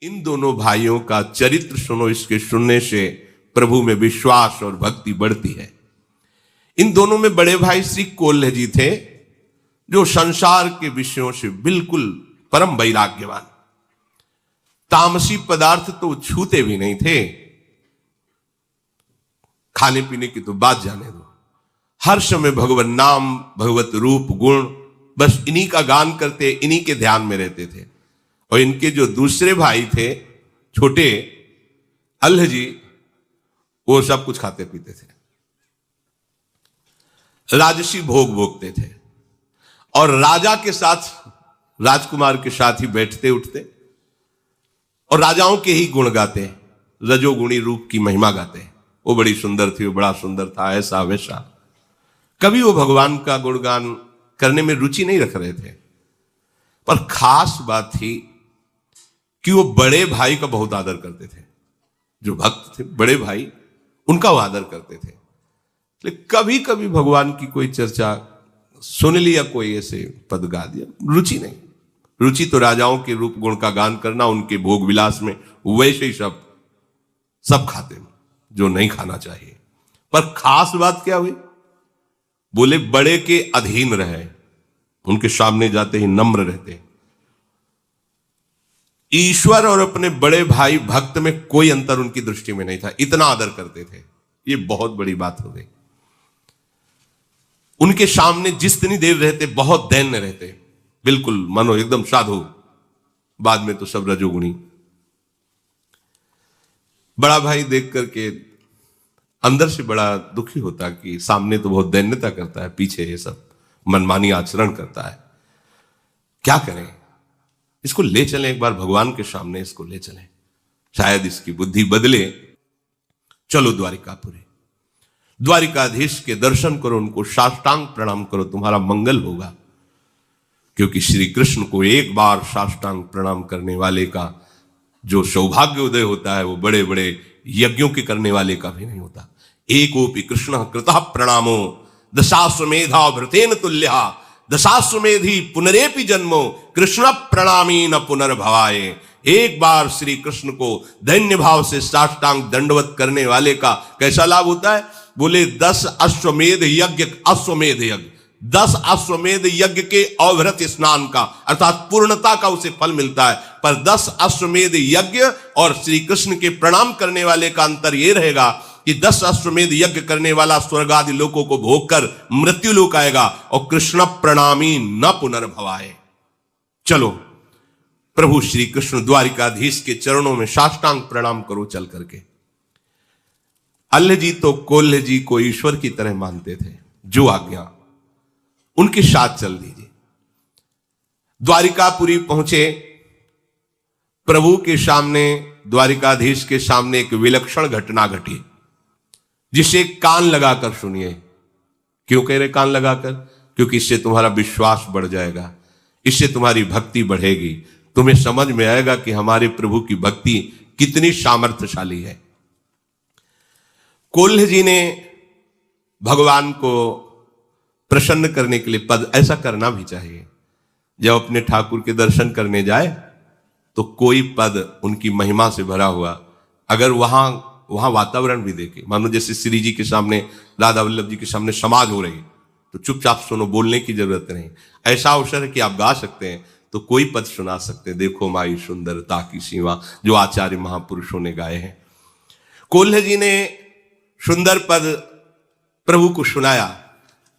इन दोनों भाइयों का चरित्र सुनो, इसके सुनने से प्रभु में विश्वास और भक्ति बढ़ती है। इन दोनों में बड़े भाई श्री कोल्ह जी थे, जो संसार के विषयों से बिल्कुल परम वैराग्यवान, तामसी पदार्थ तो छूते भी नहीं थे, खाने पीने की तो बात जाने दो, हर समय भगवत नाम, भगवत रूप गुण, बस इन्हीं का गान करते, इन्हीं के ध्यान में रहते थे। और इनके जो दूसरे भाई थे छोटे अल्ह जी, वो सब कुछ खाते पीते थे, राजसी भोग भोगते थे और राजा के साथ, राजकुमार के साथ ही बैठते उठते और राजाओं के ही गुण गाते, रजोगुणी रूप की महिमा गाते। वो बड़ी सुंदर थी, वो बड़ा सुंदर था, ऐसा वैसा। कभी वो भगवान का गुणगान करने में रुचि नहीं रख रहे थे। पर खास बात थी कि वो बड़े भाई का बहुत आदर करते थे। जो भक्त थे बड़े भाई, उनका वो आदर करते थे। लेकिन कभी कभी भगवान की कोई चर्चा सुन लिया, कोई ऐसे पद गा दिया, रुचि नहीं। रुचि तो राजाओं के रूप गुण का गान करना, उनके भोग विलास में, वैसे ही सब खाते जो नहीं खाना चाहिए। पर खास बात क्या हुई, बोले बड़े के अधीन रहे, उनके सामने जाते ही नम्र रहते। ईश्वर और अपने बड़े भाई भक्त में कोई अंतर उनकी दृष्टि में नहीं था, इतना आदर करते थे। ये बहुत बड़ी बात हो गई। उनके सामने जितनी देर रहते बहुत दैन्य रहते, बिल्कुल मानो एकदम साधु। बाद में तो सब रजोगुणी। बड़ा भाई देख करके अंदर से बड़ा दुखी होता कि सामने तो बहुत दैन्यता करता है, पीछे ये सब मनमानी आचरण करता है। क्या करें, इसको ले चलें एक बार भगवान के सामने, इसको ले चलें, शायद इसकी बुद्धि बदले। चलो द्वारिकापुरी, द्वारिकाधीश के दर्शन करो, उनको साष्टांग प्रणाम करो, तुम्हारा मंगल होगा। क्योंकि श्री कृष्ण को एक बार साष्टांग प्रणाम करने वाले का जो सौभाग्य उदय होता है, वो बड़े बड़े यज्ञों के करने वाले का भी नहीं होता। एकोपि कृष्ण कृतः प्रणामो दशाश्वमेधा भृतेन तुल्यः दशाश्वमेधी पुनरेपि जन्मो कृष्ण प्रणामी न पुनर्भवाए। एक बार श्री कृष्ण को दैन्य भाव से साष्टांग दंडवत करने वाले का कैसा लाभ होता है? बोले 10 अश्वमेध यज्ञ, अश्वमेध यज्ञ, 10 अश्वमेध यज्ञ के अवृत स्नान का, अर्थात पूर्णता का उसे फल मिलता है। पर 10 अश्वमेध यज्ञ और श्री कृष्ण के प्रणाम करने वाले का अंतर यह रहेगा कि 10 अश्वमेध यज्ञ करने वाला स्वर्ग आदि लोकों को भोग कर मृत्यु लोक आएगा, और कृष्ण प्रणामी न पुनर्भवाए। चलो प्रभु श्री कृष्ण द्वारिकाधीश के चरणों में साष्टांग प्रणाम करो चल करके। अल्ह जी तो कोल्ह जी को ईश्वर की तरह मानते थे, जो आज्ञा उनके साथ चल दीजिए। द्वारिकापुरी पहुंचे, प्रभु के सामने, द्वारिकाधीश के सामने एक विलक्षण घटना घटी, जिसे कान लगाकर सुनिए। क्यों कह रहे कान लगाकर? क्योंकि इससे तुम्हारा विश्वास बढ़ जाएगा, इससे तुम्हारी भक्ति बढ़ेगी, तुम्हें समझ में आएगा कि हमारे प्रभु की भक्ति कितनी सामर्थ्यशाली है। कोल्ह जी ने भगवान को प्रसन्न करने के लिए पद, ऐसा करना भी चाहिए, जब अपने ठाकुर के दर्शन करने जाए तो कोई पद उनकी महिमा से भरा हुआ, अगर वहां वातावरण भी देखे, मानो जैसे श्री जी के सामने, राधा वल्लभ जी के सामने समाज हो रही, तो चुपचाप सुनो, बोलने की जरूरत नहीं। ऐसा अवसर है कि आप गा सकते हैं, तो कोई पद सुना सकते हैं। देखो माई सुंदरता की सीमा, जो आचार्य महापुरुषों ने गाए हैं। कोल्ह जी ने सुंदर पद प्रभु को सुनाया।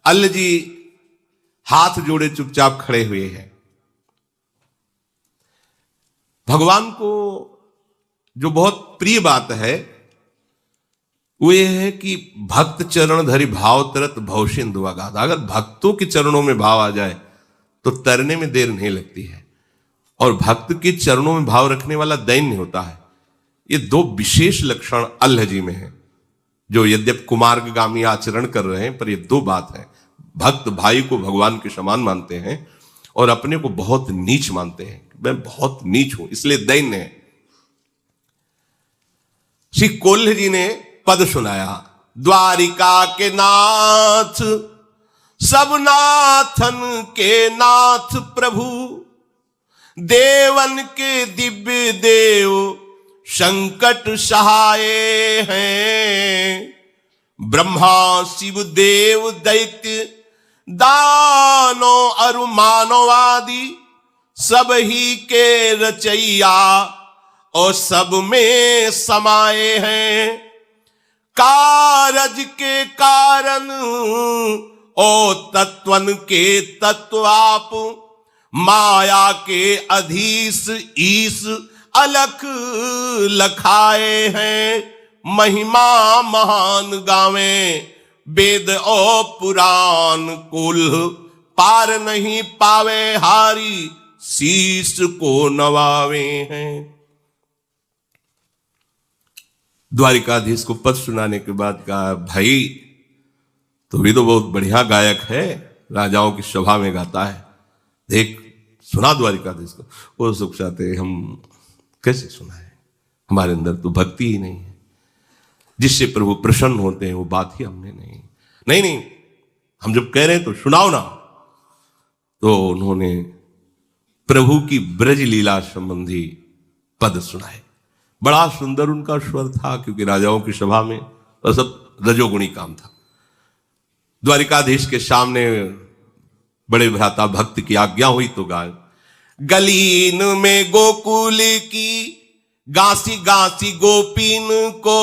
अल्ह जी हाथ जोड़े चुपचाप खड़े हुए हैं। भगवान को जो बहुत प्रिय बात है वो ये है कि भक्त चरण धरि भाव तरत भवसिंधु अगाध। अगर भक्तों के चरणों में भाव आ जाए तो तरने में देर नहीं लगती है, और भक्त के चरणों में भाव रखने वाला दैन्य होता है। ये दो विशेष लक्षण अल्ह जी में है, जो यद्यप कुमार्गामी आचरण कर रहे हैं, पर ये दो बात है। भक्त भाई को भगवान के समान मानते हैं और अपने को बहुत नीच मानते हैं, मैं बहुत नीच हूं, इसलिए दैन्य है। श्री कोल्ह जी ने पद सुनाया। द्वारिका के नाथ, सब नाथन के नाथ प्रभु, देवन के दिव्य देव संकट सहाय हैं। ब्रह्मा शिव देव दैत्य दानो अरु मानवादि सब ही के रचैया और सब में समाये हैं। कारज के कारण ओ तत्वन के तत्व आप, माया के अधीश ईश अलख लखाए हैं। महिमा महान गावे वेद और पुराण, कुल पार नहीं पावे हारी शीश को नवावे हैं। द्वारिकाधीश को पद सुनाने के बाद कहा, भाई तो भी तो बहुत बढ़िया गायक है, राजाओं की सभा में गाता है, देख सुना द्वारिकाधीश को। वो सुख चाहते हम कैसे सुनाए, हमारे अंदर तो भक्ति ही नहीं है, जिससे प्रभु प्रसन्न होते हैं वो बात ही हमने नहीं, हम जब कह रहे हैं तो सुनाओ ना। तो उन्होंने प्रभु की ब्रज लीला संबंधी पद सुनाए। बड़ा सुंदर उनका स्वर था, क्योंकि राजाओं की सभा में तो सब रजोगुणी काम था। द्वारिकाधीश के सामने बड़े भ्राता भक्त की आज्ञा हुई तो गाय, गलीन में गोकुल की गांसी गांसी गोपीन को,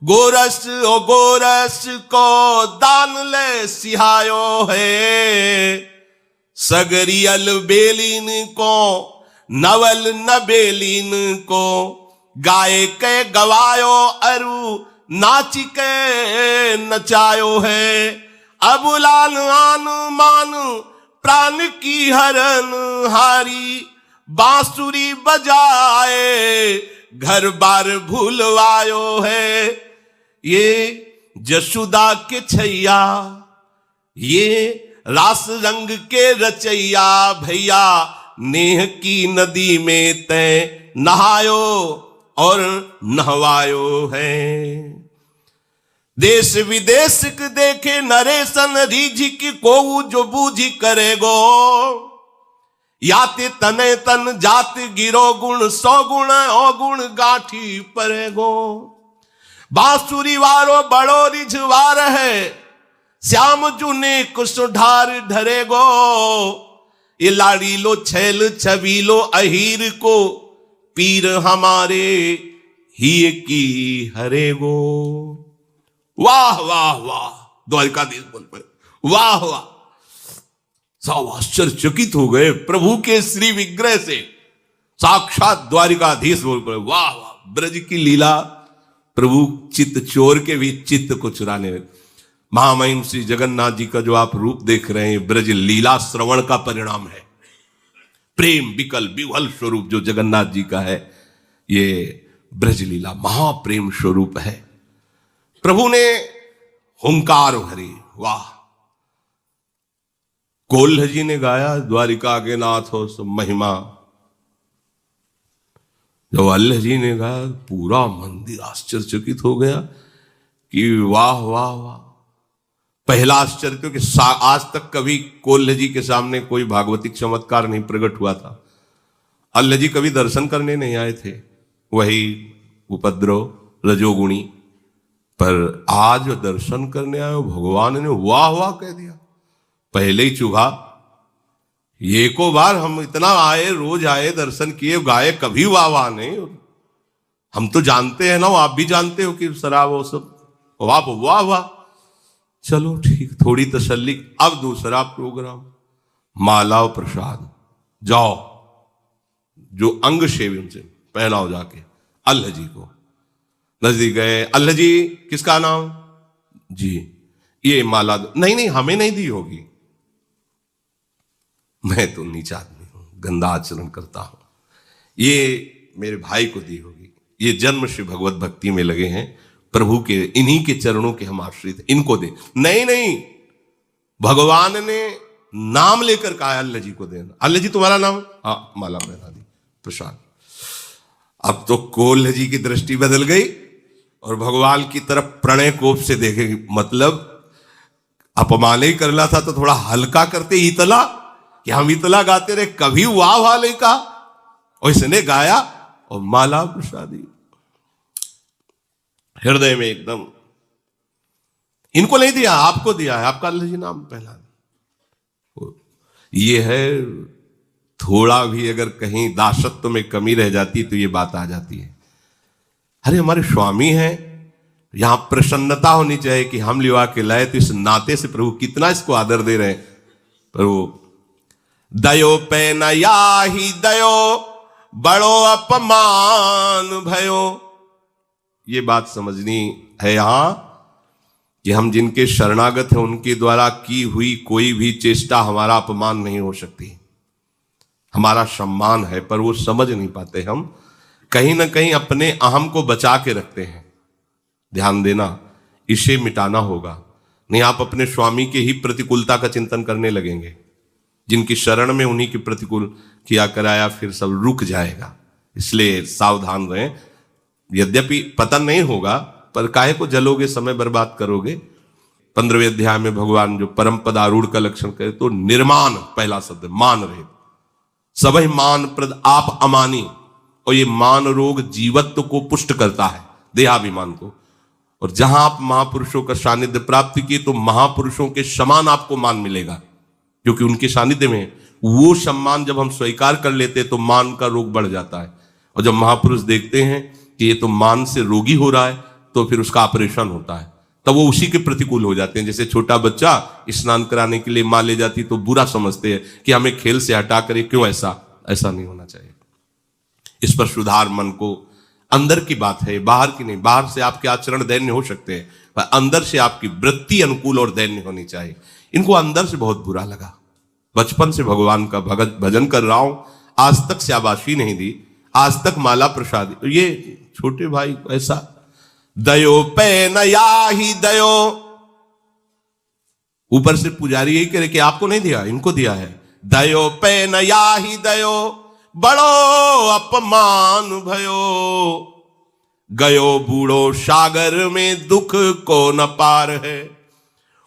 गोरस ओ गोरस को दान ले सिहायो है। सगरियल बेलीन को नवल नबेलीन को, गाय के गवायो अरु नाच के नचायो है। अबुलान आन मान प्राण की हरन हारी, बांसुरी बजाए घर बार भूलवायो है। ये जसुदा के छैया, ये रास रंग के रचैया, भैया नेह की नदी में तय नहायो और नहवायो है। देश विदेश के देखे नरेशन रीझ की को जो बूझी करेगो, याते तने तन जात गिरो गुण सौ गुण अवगुण गाठी परेगो। बांसुरी वारो बड़ो रिझवार है, श्याम जुने कुसुधार ढरेगो। ये लाड़ी लो छैल छबीलो अहीर को, पीर हमारे ही की हरेगो। वाह वाह वाह, द्वारिकाधीश बोल पड़े, वाह वाह। सब आश्चर्यचकित हो गए प्रभु के श्री विग्रह से। साक्षात द्वारिकाधीश बोल पड़े, वाह वाह। ब्रज की लीला, प्रभु चित्त चोर के भी चित्त को चुराने। महामहिम श्री जगन्नाथ जी का जो आप रूप देख रहे हैं, ब्रज लीला श्रवण का परिणाम है। प्रेम विकल विह्वल स्वरूप जो जगन्नाथ जी का है, ये ब्रज लीला महाप्रेम स्वरूप है। प्रभु ने हुंकार भरी, वाह। कोल्ह जी ने गाया, द्वारिका के नाथ हो सब महिमा। जब अल्लाह जी ने गाया, पूरा मंदिर आश्चर्यचकित हो गया कि वाह वाह वाह। पहला आश्चर्य, क्योंकि आज तक कभी कोल्ह जी के सामने कोई भागवतिक चमत्कार नहीं प्रकट हुआ था। अल्लाह जी कभी दर्शन करने नहीं आए थे, वही उपद्रव रजोगुणी। पर आज दर्शन करने आए भगवान ने वाह वाह कह दिया, पहले ही चुभा। ये को बार हम इतना आए, रोज आए, दर्शन किए, गाए, कभी वाह वाह नहीं। हम तो जानते हैं ना, आप भी जानते हो कि शराब वो सब वाह वाह वाह। चलो ठीक, थोड़ी तसल्ली। अब दूसरा प्रोग्राम, माला और प्रसाद। जाओ, जो अंग सेवन से पहनाओ जाके अल्लाह जी को। नजदीक गए, अल्लाह जी किसका नाम जी, ये माला दो। नहीं हमें नहीं दी होगी, मैं तो नीच आदमी हूं, गंदा आचरण करता हूं, ये मेरे भाई को दी होगी। ये जन्म से भगवत भक्ति में लगे हैं, प्रभु के इन्हीं के चरणों के हम आश्रित, इनको दे। नहीं, भगवान ने नाम लेकर कहा अल्लाह जी को देना। अल्लाह जी तुम्हारा नाम, हाँ, माला पहना दी, प्रसाद। अब तो कोल्ह जी की दृष्टि बदल गई और भगवान की तरफ प्रणय कोप से देखेगी। मतलब अपमान ही करना था तो थोड़ा हल्का करते, इतला कि हम इतना गाते रहे, कभी वाह वाह नहीं कहा, और इसने गाया और माला प्रसादी हृदय में एकदम। इनको नहीं दिया, आपको दिया है, आपका अल्लाह जी नाम पहला। ये है, थोड़ा भी अगर कहीं दासत्व में कमी रह जाती तो ये बात आ जाती है। अरे हमारे स्वामी हैं, यहां प्रसन्नता होनी चाहिए कि हम लिवा के लाए, तो इस नाते से प्रभु कितना इसको आदर दे रहे हैं। प्रभु दयो पे नया ही दयो, बड़ो अपमान भयो। ये बात समझनी है यहां कि हम जिनके शरणागत हैं उनके द्वारा की हुई कोई भी चेष्टा हमारा अपमान नहीं हो सकती, हमारा सम्मान है। पर वो समझ नहीं पाते, हम कहीं ना कहीं अपने अहम को बचा के रखते हैं। ध्यान देना, इसे मिटाना होगा, नहीं आप अपने स्वामी के ही प्रतिकूलता का चिंतन करने लगेंगे। जिनकी शरण में उन्हीं के प्रतिकूल किया कराया, फिर सब रुक जाएगा। इसलिए सावधान रहें। यद्यपि पतन नहीं होगा, पर काहे को जलोगे, समय बर्बाद करोगे। 15वें अध्याय में भगवान जो परम पद आरूढ़ का लक्षण करे, तो निर्माण पहला शब्द, मान रहे सबही मान प्रद आप अमानी। और ये मान रोग जीवत्व को पुष्ट करता है, देहाभिमान को। और जहां आप महापुरुषों का सानिध्य प्राप्त किए, तो महापुरुषों के समान आपको मान मिलेगा, क्योंकि उनके सानिध्य में वो सम्मान जब हम स्वीकार कर लेते तो मान का रोग बढ़ जाता है। और जब महापुरुष देखते हैं कि ये तो मान से रोगी हो रहा है, तो फिर उसका ऑपरेशन होता है, तब वो उसी के प्रतिकूल हो जाते हैं। जैसे छोटा बच्चा स्नान कराने के लिए मां ले जाती तो बुरा समझते हैं कि हमें खेल से हटा करे, क्यों ऐसा नहीं होना चाहिए। इस पर सुधार मन को, अंदर की बात है, बाहर की नहीं। बाहर से आपके आचरण दैन्य हो सकते हैं, पर अंदर से आपकी वृत्ति अनुकूल और दैन्य होनी चाहिए। इनको अंदर से बहुत बुरा लगा, बचपन से भगवान का भजन कर रहा हूं, आज तक शाबाशी नहीं दी, आज तक माला प्रसाद। ये छोटे भाई ऐसा दयो पे नया ही दयो। ऊपर से पुजारी यही करे कि आपको नहीं दिया, इनको दिया है। दयो पे नया ही दयो, बड़ो अपमान भयो। गयो बूढ़ो सागर में दुख को न पार है।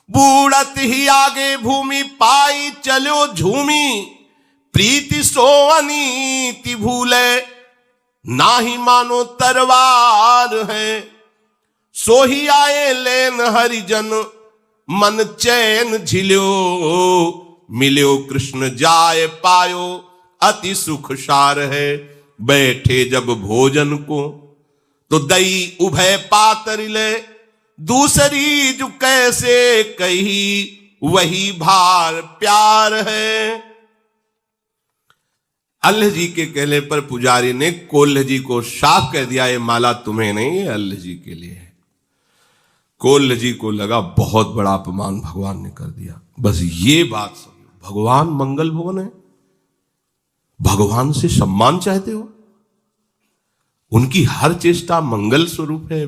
बूढ़त ही आगे भूमि पाई चलो झूमी। प्रीति सो अनीति भूले, ना ही मानो तरवार है। सो ही आए लेन हरिजन, मन चैन झिल्यो। मिल्यो कृष्ण जाय पायो, अति सुख सार है। बैठे जब भोजन को, तो दई उभय पातरिले। दूसरी जो कैसे कही, वही भार प्यार है। अल्लाह जी के कहने पर पुजारी ने कोल्ह जी को साफ कह दिया, ये माला तुम्हें नहीं, ये अल्लाह जी के लिए है। कोल्ह जी को लगा बहुत बड़ा अपमान भगवान ने कर दिया। बस ये बात समझो, भगवान मंगल भवन है, भगवान से सम्मान चाहते हो, उनकी हर चेष्टा मंगल स्वरूप है।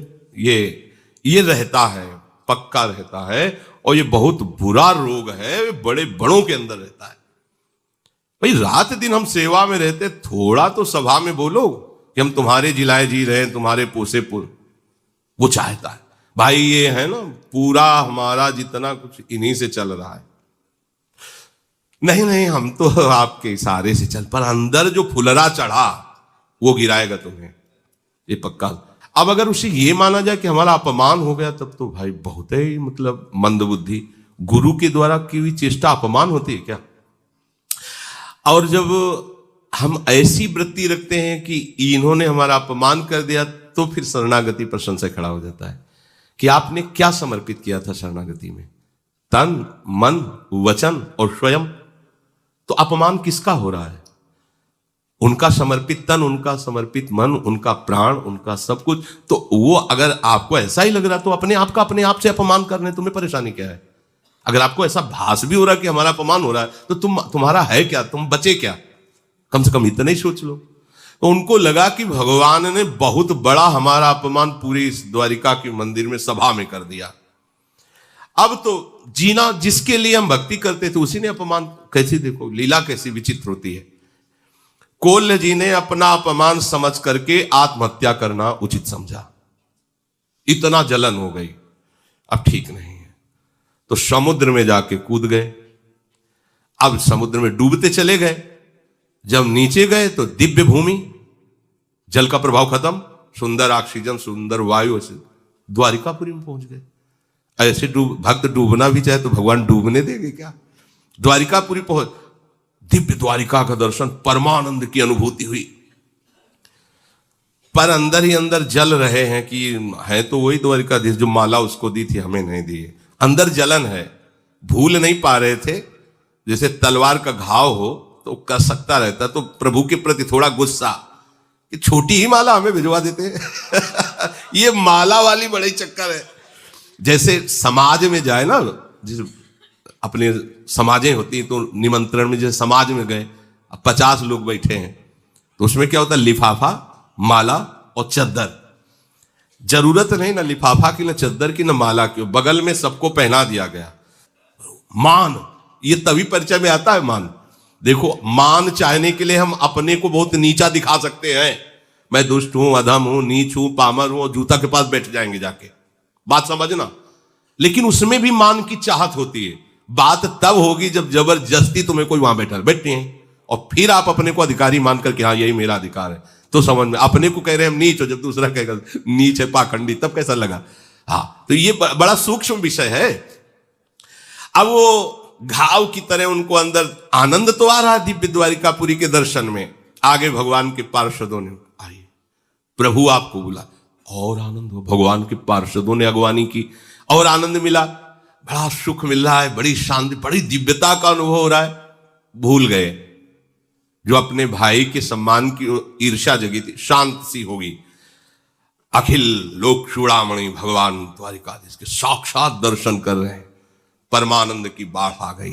ये रहता है, पक्का रहता है। और ये बहुत बुरा रोग है, बड़े बड़ों के अंदर रहता है। भाई रात दिन हम सेवा में रहते, थोड़ा तो सभा में बोलो कि हम तुम्हारे जिलाए जी रहे हैं, तुम्हारे पोसे पुर। वो चाहता है भाई, ये है ना पूरा हमारा जितना कुछ इन्हीं से चल रहा है। नहीं हम तो आपके इशारे से चल, पर अंदर जो फुलरा चढ़ा वो गिराएगा तुम्हें, ये पक्का। अब अगर उसे ये माना जाए कि हमारा अपमान हो गया, तब तो भाई बहुत ही मतलब मंदबुद्धि। गुरु के द्वारा की हुई चेष्टा अपमान होती है क्या? और जब हम ऐसी वृत्ति रखते हैं कि इन्होंने हमारा अपमान कर दिया, तो फिर शरणागति पर संशय खड़ा हो जाता है कि आपने क्या समर्पित किया था शरणागति में, तन मन वचन और स्वयं। तो अपमान किसका हो रहा है? उनका समर्पित तन, उनका समर्पित मन, उनका प्राण, उनका सब कुछ। तो वो अगर आपको ऐसा ही लग रहा, तो अपने आप का अपने आप से अपमान करने तुम्हें परेशानी क्या है? अगर आपको ऐसा भास भी हो रहा है कि हमारा अपमान हो रहा है, तो तुम्हारा है क्या, तुम बचे क्या? कम से कम इतना ही सोच लो। तो उनको लगा कि भगवान ने बहुत बड़ा हमारा अपमान पूरी इस द्वारिका के मंदिर में सभा में कर दिया। अब तो जीना जिसके लिए हम भक्ति करते थे, उसी ने अपमान। कैसी देखो लीला कैसी विचित्र होती है। कोल्ह जी ने अपना अपमान समझ करके आत्महत्या करना उचित समझा। इतना जलन हो गई, अब ठीक नहीं है, तो समुद्र में जाके कूद गए। अब समुद्र में डूबते चले गए। जब नीचे गए तो दिव्य भूमि, जल का प्रभाव खत्म, सुंदर ऑक्सीजन, सुंदर वायु, ऐसे द्वारिकापुरी में पहुंच गए। ऐसे भक्त डूबना भी चाहे तो भगवान डूबने देंगे क्या? द्वारिकापुरी पहुंच, दिव्य द्वारिका का दर्शन, परमानंद की अनुभूति हुई। पर अंदर ही अंदर जल रहे हैं कि है तो वही द्वारिकाधीश, जो माला उसको दी थी हमें नहीं दी। अंदर जलन है, भूल नहीं पा रहे थे। जैसे तलवार का घाव हो तो कर सकता रहता, तो प्रभु के प्रति थोड़ा गुस्सा कि छोटी ही माला हमें भिजवा देते हैं। ये माला वाली बड़ी चक्कर है। जैसे समाज में जाए ना, जिस अपने समाजें होती हैं तो निमंत्रण में जैसे समाज में गए, 50 लोग बैठे हैं, तो उसमें क्या होता है, लिफाफा, माला और चद्दर। जरूरत नहीं ना लिफाफा की, ना चद्दर की, ना माला की, बगल में सबको पहना दिया गया। मान, ये तभी परिचय में आता है मान। देखो, मान चाहने के लिए हम अपने को बहुत नीचा दिखा सकते हैं। मैं दुष्ट हूं, अधम हूं, नीच हूं, पामर हूं, जूता के पास बैठ जाएंगे जाके, बात समझना। लेकिन उसमें भी मान की चाहत होती है। बात तब होगी जब जबरदस्ती तुम्हें कोई वहां बैठे हैं और फिर आप अपने को अधिकारी मान करके हाँ यही मेरा अधिकार है, तो समझ में। अपने को कह रहे हैं हम नीच हो, जब दूसरा कहेगा नीच है, पाखंडी, तब कैसा लगा? हाँ, तो ये बड़ा सूक्ष्म विषय है। अब वो घाव की तरह उनको अंदर आनंद तो आ रहा दिव्य द्वारिकापुरी के दर्शन में। आगे भगवान के पार्षदों ने, आइए प्रभु आपको बुला, और आनंद हो। भगवान के पार्षदों ने अगवानी की और आनंद मिला, बड़ा सुख मिल रहा है, बड़ी शांति, बड़ी दिव्यता का अनुभव हो रहा है। भूल गए जो अपने भाई के सम्मान की ईर्ष्या जगी थी, शांत सी होगी। अखिल लोक चूड़ामणि भगवान द्वारिकाधीश के साक्षात दर्शन कर रहे हैं, परमानंद की बाढ़ आ गई।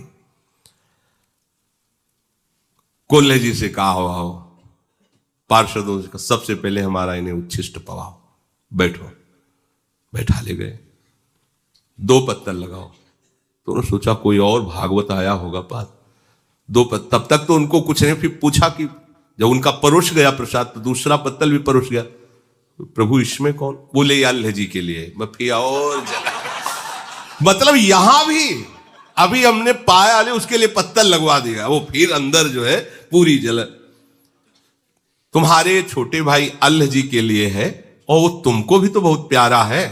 कोल्हे जी से कहा हो, पार्षदों से, सबसे पहले हमारा इन्हें उच्छिष्ट पवाओ, बैठो। बैठा ले गए, 2 पत्तल लगाओ। तो उन्होंने सोचा कोई और भागवत आया होगा पास, 2 पत्तल। तब तक तो उनको कुछ नहीं, फिर पूछा कि जब उनका परोस गया प्रसाद, तो दूसरा पत्तल भी परोस गया। प्रभु इसमें कौन? बोले अल्लाह जी के लिए। मैं फिर और जला, मतलब यहां भी अभी हमने पाया ले उसके लिए पत्तल लगवा दिया, वो फिर अंदर जो है पूरी जलन। तुम्हारे छोटे भाई अल्लाह जी के लिए है और वो तुमको भी तो बहुत प्यारा है।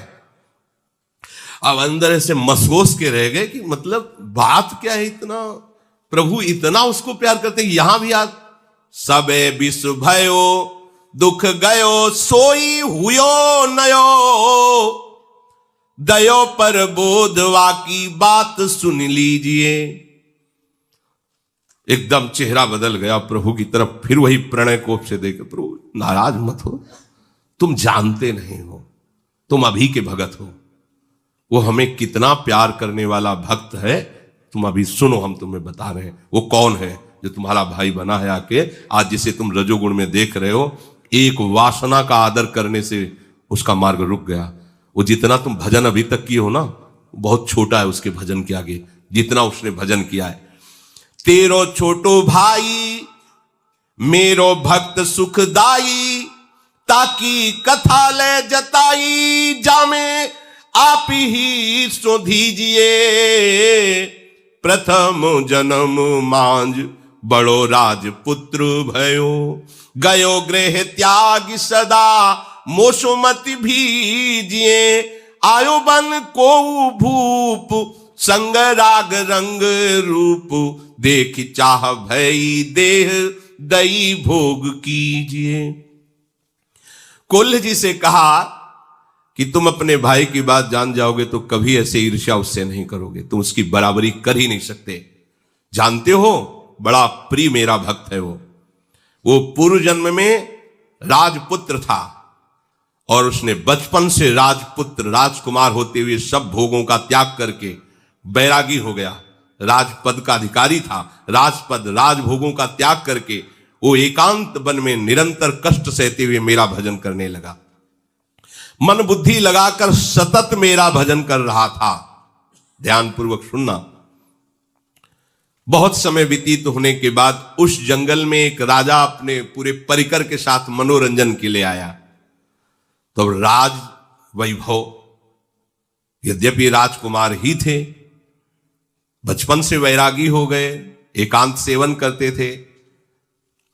अब अंदर ऐसे मसोस के रह गए कि मतलब बात क्या है, इतना प्रभु इतना उसको प्यार करते। यहां भी आज सबे विश्व भयो दुख गयो सोई हुयो नयो, दयो पर बोधवा की बात सुन लीजिए। एकदम चेहरा बदल गया प्रभु की तरफ, फिर वही प्रणय कोप से देखे, प्रभु नाराज मत हो, तुम जानते नहीं हो, तुम अभी के भगत हो, वो हमें कितना प्यार करने वाला भक्त है, तुम अभी सुनो, हम तुम्हें बता रहे हैं वो कौन है जो तुम्हारा भाई बना है आके। आज जिसे तुम रजोगुण में देख रहे हो, एक वासना का आदर करने से उसका मार्ग रुक गया। वो जितना तुम भजन अभी तक किए हो ना, बहुत छोटा है उसके भजन के आगे, जितना उसने भजन किया है। तेरो छोटो भाई मेरो भक्त सुखदाई, ताकि कथा ले जताई जामे आप ही सो दीजिए। प्रथम जन्म मांझ बड़ो राजपुत्र भयो, गयो गृह त्याग सदा मोसुमति भीजिए। आयो बन को भूप संग राग रंग रूप, देख चाह भई देह दई भोग कीजिए। कोल्ह जी से कहा कि तुम अपने भाई की बात जान जाओगे तो कभी ऐसे ईर्ष्या उससे नहीं करोगे, तुम उसकी बराबरी कर ही नहीं सकते। जानते हो, बड़ा प्रिय मेरा भक्त है वो पूर्व जन्म में राजपुत्र था और उसने बचपन से राजपुत्र राजकुमार होते हुए सब भोगों का त्याग करके बैरागी हो गया। राजपद का अधिकारी था, राजपद राजभोगों का त्याग करके वो एकांत वन में निरंतर कष्ट सहते हुए मेरा भजन करने लगा। मन बुद्धि लगाकर सतत मेरा भजन कर रहा था। ध्यानपूर्वक सुनना। बहुत समय व्यतीत होने के बाद उस जंगल में एक राजा अपने पूरे परिकर के साथ मनोरंजन के लिए आया। तो राज वैभव, यद्यपि राजकुमार ही थे, बचपन से वैरागी हो गए, एकांत सेवन करते थे।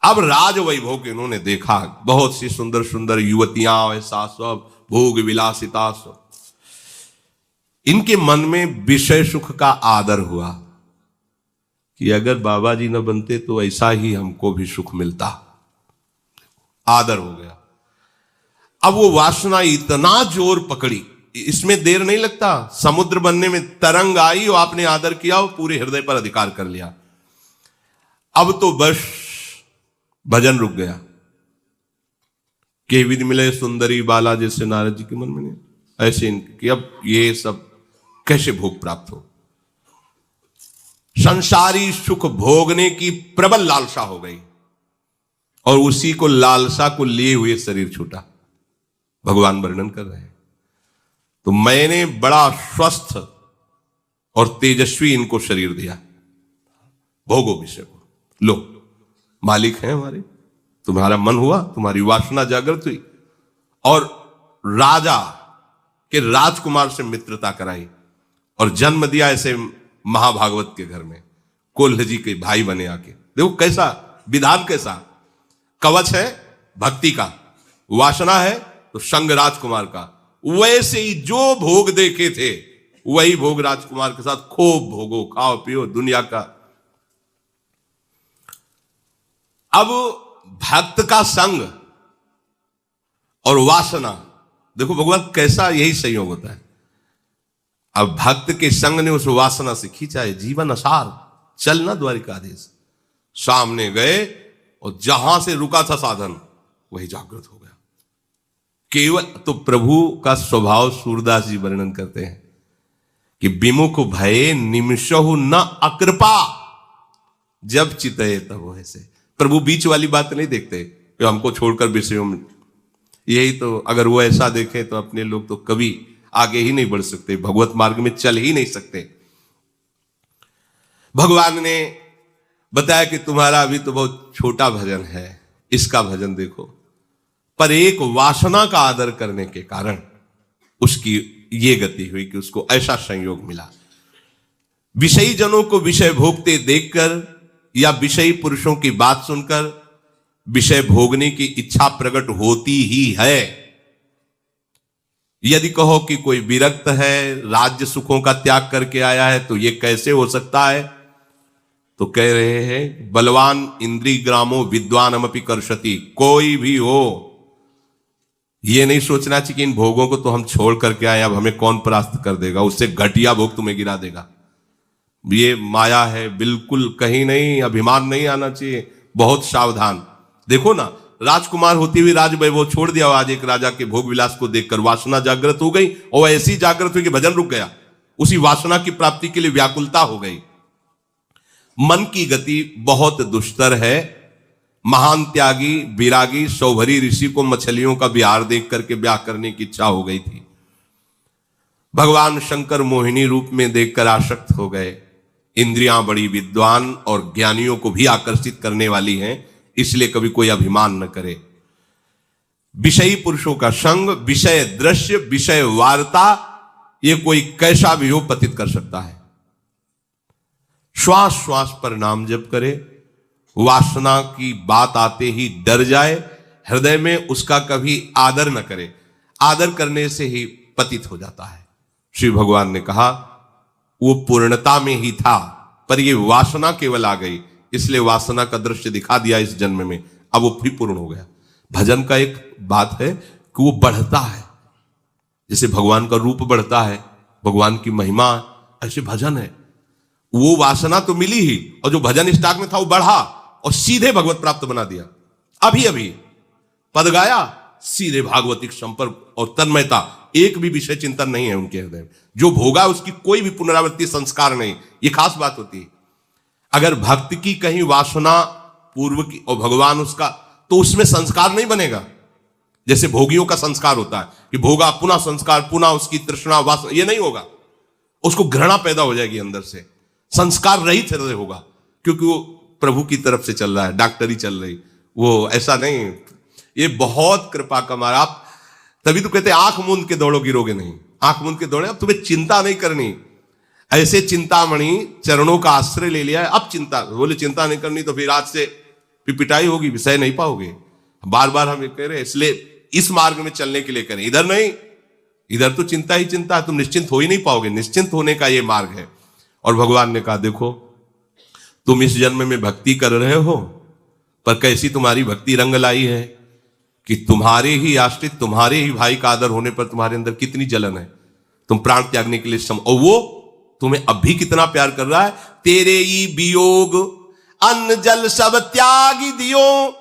अब राज वैभव के इन्होंने देखा, बहुत सी सुंदर सुंदर युवतियां, ऐसा सब भोग विलासिता सब। इनके मन में विषय सुख का आदर हुआ कि अगर बाबा जी न बनते तो ऐसा ही हमको भी सुख मिलता। आदर हो गया। अब वो वासना इतना जोर पकड़ी, इसमें देर नहीं लगता, समुद्र बनने में तरंग आई और आपने आदर किया, वो पूरे हृदय पर अधिकार कर लिया। अब तो बस भजन रुक गया। के विधि मिले सुंदरी बाला, जैसे नारद जी के मन में नहीं, ऐसे कि अब ये सब कैसे भोग प्राप्त हो। संसारी सुख भोगने की प्रबल लालसा हो गई और उसी को लालसा को लिए हुए शरीर छूटा। भगवान वर्णन कर रहे हैं, तो मैंने बड़ा स्वस्थ और तेजस्वी इनको शरीर दिया, भोगो विषय को, लो मालिक हैं हमारे, तुम्हारा मन हुआ, तुम्हारी वासना जागृत हुई और राजा के राजकुमार से मित्रता कराई और जन्म दिया ऐसे महाभागवत के घर में। कोल्ह जी के भाई बने आके, देखो कैसा विधान, कैसा कवच है भक्ति का, वासना है तो संग राजकुमार का। वैसे ही जो भोग देखे थे वही भोग राजकुमार के साथ, खूब भोगो, खाओ पियो दुनिया का। अब भक्त का संग और वासना, देखो भगवान कैसा यही संयोग होता है। अब भक्त के संग ने उस वासना से खींचा है, जीवन असार, चलना द्वारिकाधीश। सामने गए और जहां से रुका था साधन वही जागृत हो गया। केवल तो प्रभु का स्वभाव सूरदास जी वर्णन करते हैं कि विमुख भये निमिषहु न अकृपा, जब चितये तब हो। ऐसे प्रभु बीच वाली बात नहीं देखते कि हमको छोड़कर विषयों में, यही तो अगर वो ऐसा देखे तो अपने लोग तो कभी आगे ही नहीं बढ़ सकते, भगवत मार्ग में चल ही नहीं सकते। भगवान ने बताया कि तुम्हारा अभी तो बहुत छोटा भजन है, इसका भजन देखो। पर एक वासना का आदर करने के कारण उसकी ये गति हुई कि उसको ऐसा संयोग मिला। विषयी जनों को विषय भोगते देखकर या विषयी पुरुषों की बात सुनकर विषय भोगने की इच्छा प्रकट होती ही है। यदि कहो कि कोई विरक्त है, राज्य सुखों का त्याग करके आया है, तो यह कैसे हो सकता है, तो कह रहे हैं बलवान इंद्रिय ग्रामो विद्वानमपि कर्षति। कोई भी हो, यह नहीं सोचना चाहिए कि इन भोगों को तो हम छोड़ करके आए, अब हमें कौन परास्त कर देगा, उससे घटिया भोग तुम्हें गिरा देगा। ये माया है, बिल्कुल कहीं नहीं, अभिमान नहीं आना चाहिए, बहुत सावधान। देखो ना, राजकुमार होती हुई राज वैभव छोड़ दिया, आज एक राजा के भोग विलास को देखकर वासना जागृत हो गई और ऐसी जागृत हुई कि भजन रुक गया। उसी वासना की प्राप्ति के लिए व्याकुलता हो गई। मन की गति बहुत दुष्तर है। महान त्यागी विरागी सौभरी ऋषि को मछलियों का विहार देख करके ब्याह करने की इच्छा हो गई थी। भगवान शंकर मोहिनी रूप में देखकर आसक्त हो गए। इंद्रियां बड़ी विद्वान और ज्ञानियों को भी आकर्षित करने वाली हैं, इसलिए कभी कोई अभिमान न करे। विषयी पुरुषों का संग, विषय दृश्य, विषय वार्ता, ये कोई कैसा भी हो पतित कर सकता है। श्वास श्वास पर नाम जप करे, वासना की बात आते ही डर जाए, हृदय में उसका कभी आदर न करे, आदर करने से ही पतित हो जाता है। श्री भगवान ने कहा वो पूर्णता में ही था, पर ये वासना केवल आ गई, इसलिए वासना का दृश्य दिखा दिया इस जन्म में, अब वो भी पूर्ण हो गया। भजन का एक बात है कि वो बढ़ता है, जैसे भगवान का रूप बढ़ता है, भगवान की महिमा, ऐसे भजन है। वो वासना तो मिली ही, और जो भजन स्टॉक में था वो बढ़ा और सीधे भगवत प्राप्त बना दिया। अभी अभी पद गाया, सीधे भागवतिक संपर्क और तन्मयता, एक भी विषय चिंतन नहीं है उनके हृदय में। जो भोगा उसकी कोई भी पुनरावृत्ति संस्कार नहीं, ये खास बात होती है। अगर भक्त की कहीं वासना पूर्व की और भगवान उसका, तो उसमें संस्कार नहीं बनेगा। जैसे भोगियों का संस्कार होता है कि भोगा पुनः संस्कार, पुनः उसकी तृष्णा वासना, ये नहीं होगा। उसको घृणा पैदा हो जाएगी अंदर से, संस्कार रहित हृदय होगा, क्योंकि वो प्रभु की तरफ से चल रहा है, डॉक्टरी चल रही, वो ऐसा नहीं। ये बहुत कृपा का मारा। आप तभी तो कहते हैं आंख मूंद के दौड़ो गिरोगे नहीं, आंख मूंद के दौड़े, अब तुम्हें चिंता नहीं करनी। ऐसे चिंतामणि चरणों का आश्रय ले लिया है। अब चिंता, बोले चिंता नहीं करनी तो फिर आज से पिटाई होगी, विषय नहीं पाओगे। बार बार हम ये कह रहे हैं, इसलिए इस मार्ग में चलने के लिए करें, इधर नहीं। इधर तो चिंता ही चिंता है, तुम निश्चिंत हो ही नहीं पाओगे। निश्चिंत होने का ये मार्ग है। और भगवान ने कहा देखो तुम इस जन्म में भक्ति कर रहे हो, पर कैसी तुम्हारी भक्ति रंग लाई है कि तुम्हारे ही आश्रित, तुम्हारे ही भाई का आदर होने पर तुम्हारे अंदर कितनी जलन है। तुम प्राण त्यागने के लिए और वो तुम्हें अब भी कितना प्यार कर रहा है। तेरे ही वियोग अन्न जल सब त्यागी दियो,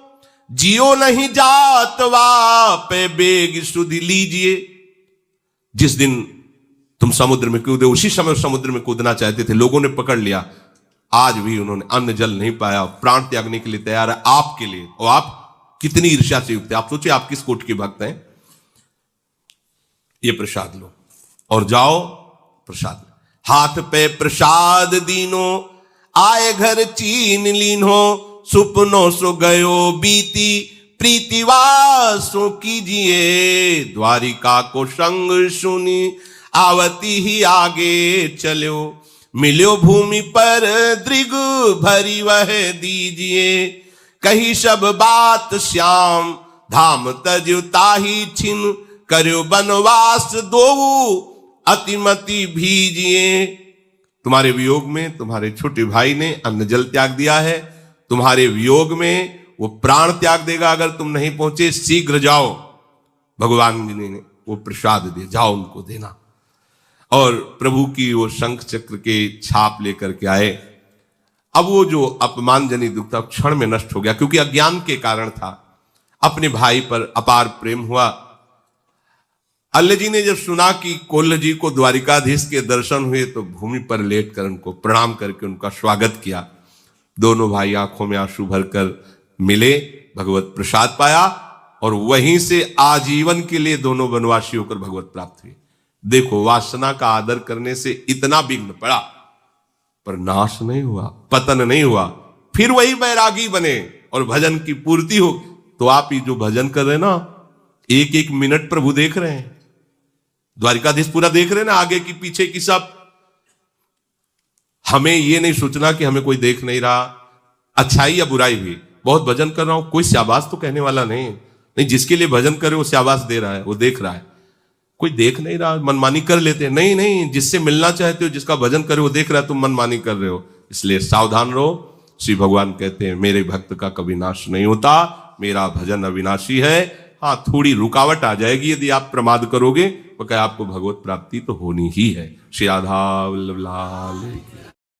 जियो नहीं जात वापे बेग सुधि लीजिए। जिस दिन तुम समुद्र में कूदे, उसी समय समुद्र में कूदना चाहते थे, लोगों ने पकड़ लिया। आज भी उन्होंने अन्न जल नहीं पाया, प्राण त्यागने के लिए तैयार है आपके लिए। और आप कितनी ईर्ष्या से युक्त है। आप सोचिए आप किस कोट के भक्त हैं। ये प्रसाद लो और जाओ प्रसाद। हाथ पे प्रसाद दीनो, आए घर चीन लीनो, सुपनो सो गयो बीती, प्रीतिवासो कीजिए। द्वारिका को संग सुनी, आवती ही आगे चलो, मिलो भूमि पर दृग भरी वह दीजिए। कही सब बात श्याम, धाम तजु ताही छिन, करो बनवास दो अतिमति भीजिए। तुम्हारे वियोग में तुम्हारे छोटे भाई ने अन्न जल त्याग दिया है, तुम्हारे वियोग में वो प्राण त्याग देगा अगर तुम नहीं पहुंचे। शीघ्र जाओ, भगवान जी ने वो प्रसाद दे, जाओ उनको देना। और प्रभु की वो शंख चक्र के छाप लेकर के आए। अब वो जो अपमानजनित दुख था क्षण में नष्ट हो गया, क्योंकि अज्ञान के कारण था। अपने भाई पर अपार प्रेम हुआ। अल्लाह जी ने जब सुना कि कोल्ह जी को द्वारिकाधीश के दर्शन हुए तो भूमि पर लेट कर उनको प्रणाम करके उनका स्वागत किया। दोनों भाई आंखों में आंसू भरकर मिले, भगवत प्रसाद पाया और वहीं से आजीवन के लिए दोनों वनवासी होकर भगवत प्राप्त हुए। देखो वासना का आदर करने से इतना विघ्न पड़ा पर नाश नहीं हुआ, पतन नहीं हुआ। फिर वही बैरागी बने और भजन की पूर्ति हो। तो आप ही जो भजन कर रहे हैं ना, एक एक मिनट प्रभु देख रहे हैं, द्वारिकाधीश पूरा देख रहे हैं ना, आगे की पीछे की सब। हमें ये नहीं सोचना कि हमें कोई देख नहीं रहा, अच्छाई या बुराई भी। बहुत भजन कर रहा हूं, कोई शाबाश तो कहने वाला नहीं। जिसके लिए भजन करे वो शाबाश दे रहा है, वो देख रहा है। कोई देख नहीं रहा, मनमानी कर लेते हैं। नहीं, जिससे मिलना चाहते हो, जिसका भजन करे वो देख रहा है, तुम मनमानी कर रहे हो। इसलिए सावधान रहो। श्री भगवान कहते हैं मेरे भक्त का कभी नाश नहीं होता, मेरा भजन अविनाशी है। हाँ, थोड़ी रुकावट आ जाएगी यदि आप प्रमाद करोगे, तो क्या आपको भगवत प्राप्ति तो होनी ही है। श्री राधा वल्लभ लाल की।